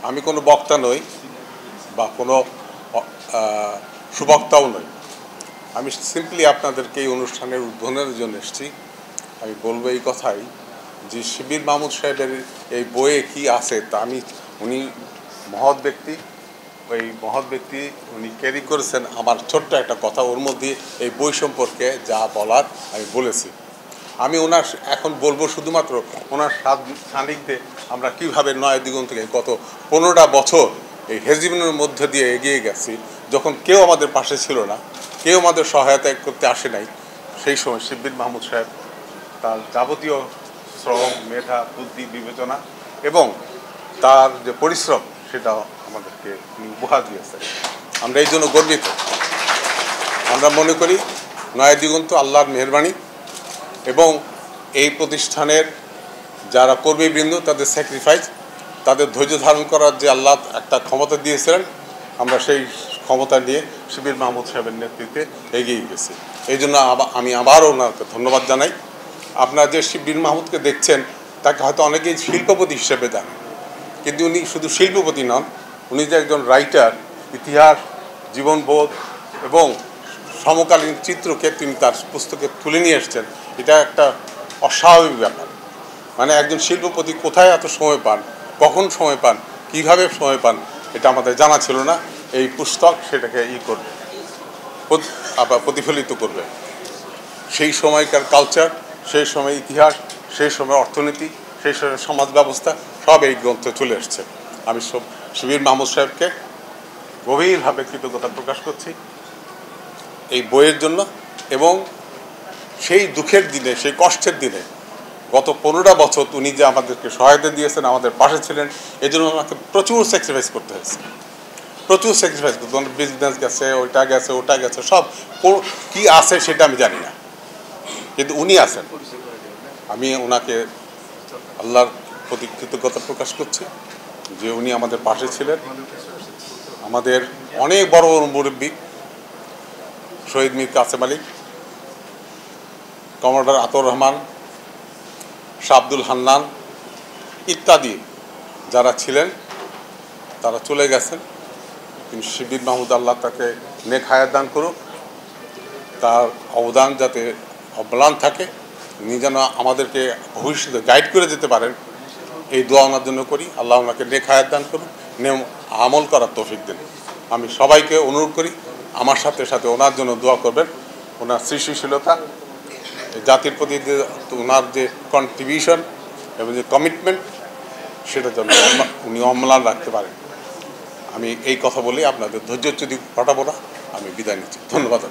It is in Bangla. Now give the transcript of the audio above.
আমি কোনো বক্তা নই বা কোনো সুবক্তাও নই। আমি সিম্পলি আপনাদেরকে এই অনুষ্ঠানের উদ্বোধনের জন্য এসেছি। আমি বলবো এই কথাই যে শিবির মাহমুদ সাহেবের এই বইয়ে কি আছে তা উনি মহৎ ব্যক্তি, ওই মহৎ ব্যক্তি উনি ক্যারি করেছেন আমার ছোট্ট একটা কথা, ওর মধ্যে এই বই সম্পর্কে যা বলার আমি বলেছি। আমি ওনার এখন বলবো শুধুমাত্র ওনার সান্নিধ্যে আমরা কীভাবে নয় দিগন্ত থেকে গত 15টা বছর এই হেজিমনের মধ্যে দিয়ে এগিয়ে গেছি, যখন কেউ আমাদের পাশে ছিল না, কেউ আমাদের সহায়তা করতে আসে নাই। সেই সময় শিবির মাহমুদ সাহেব তার যাবতীয় শ্রম, মেধা, বুদ্ধি, বিবেচনা এবং তার যে পরিশ্রম সেটা আমাদেরকে উপহার দিয়েছে। আমরা এই জন্য গর্বিত। আমরা মনে করি নয় দিগন্ত আল্লাহর মেহেরবানি এবং এই প্রতিষ্ঠানের যারা কর্মীবৃন্দ তাদের স্যাক্রিফাইস, তাদের ধৈর্য ধারণ করার যে আল্লাহ একটা ক্ষমতা দিয়েছিলেন, আমরা সেই ক্ষমতা নিয়ে শিবির মাহমুদ সাহেবের নেতৃত্বে এগিয়ে গেছি। এই জন্য আমি আবারও ওনাকে ধন্যবাদ জানাই। আপনারা যে শিবির মাহমুদকে দেখছেন তাকে হয়তো অনেকেই শিল্পপতি হিসেবে জানেন, কিন্তু উনি শুধু শিল্পপতি নন, উনি যে একজন রাইটার, ইতিহাস, জীবনবোধ এবং সমকালীন চিত্রকে তিনি তার পুস্তকে তুলে নিয়ে এসছেন। এটা একটা অস্বাভাবিক ব্যাপার। মানে একজন শিল্পপতি কোথায় এত সময় পান, কখন সময় পান, কিভাবে সময় পান, এটা আমাদের জানা ছিল না। এই পুস্তক সেটাকে করবে, প্রতিফলিত করবে। সেই সময়কার কালচার, সেই সময় ইতিহাস, সেই সময় অর্থনীতি, সেই সময় সমাজ ব্যবস্থা সব এই গ্রন্থে চলে এসছে। আমি শিবির মাহমুদ সাহেবকে গভীরভাবে কৃতজ্ঞতা প্রকাশ করছি এই বইয়ের জন্য। এবং সেই দুঃখের দিনে, সেই কষ্টের দিনে গত 15টা বছর উনি যে আমাদেরকে সহায়তা দিয়েছেন, আমাদের পাশে ছিলেন, এই জন্য আমাকে প্রচুর স্যাক্রিফাইস করতে হয়েছে, প্রচুর স্যাক্রিফাইস করতে। বিজনেস গেছে, ওইটা গেছে, ওটা গেছে, সব কি আছে সেটা আমি জানি না, কিন্তু উনি আছেন। আমি ওনাকে আল্লাহর প্রতি কৃতজ্ঞতা প্রকাশ করছি যে উনি আমাদের পাশে ছিলেন। আমাদের অনেক বড় বড় মুরব্বী, শহীদ মীর কাসেম আলী, কমান্ডার আতর রহমান, শাহ আব্দুল হান্নান ইত্যাদি যারা ছিলেন তারা চলে গেছেন। কিন্তু শিবির মাহমুদ আল্লাহ তাকে নেক হায়াত দান করুক, তার অবদান যাতে অব্যাহত থাকে, উনি যেন আমাদেরকে ভবিষ্যতে গাইড করে যেতে পারেন, এই দোয়া ওনার জন্য করি। আল্লাহ ওনাকে নেক হায়াত দান করুন, আমল করার তৌফিক দেন। আমি সবাইকে অনুরোধ করি আমার সাথে সাথে ওনার জন্য দোয়া করবেন। ওনার সৃষ্টিশীলতা, জাতির প্রতি ওনার যে কন্ট্রিবিউশন এবং যে কমিটমেন্ট, সেটা যেন উনি অম্লান রাখতে পারেন। আমি এই কথা বলে আপনাদের ধৈর্যচ্যুতি ঘটাবো না, আমি বিদায় নিচ্ছি। ধন্যবাদ।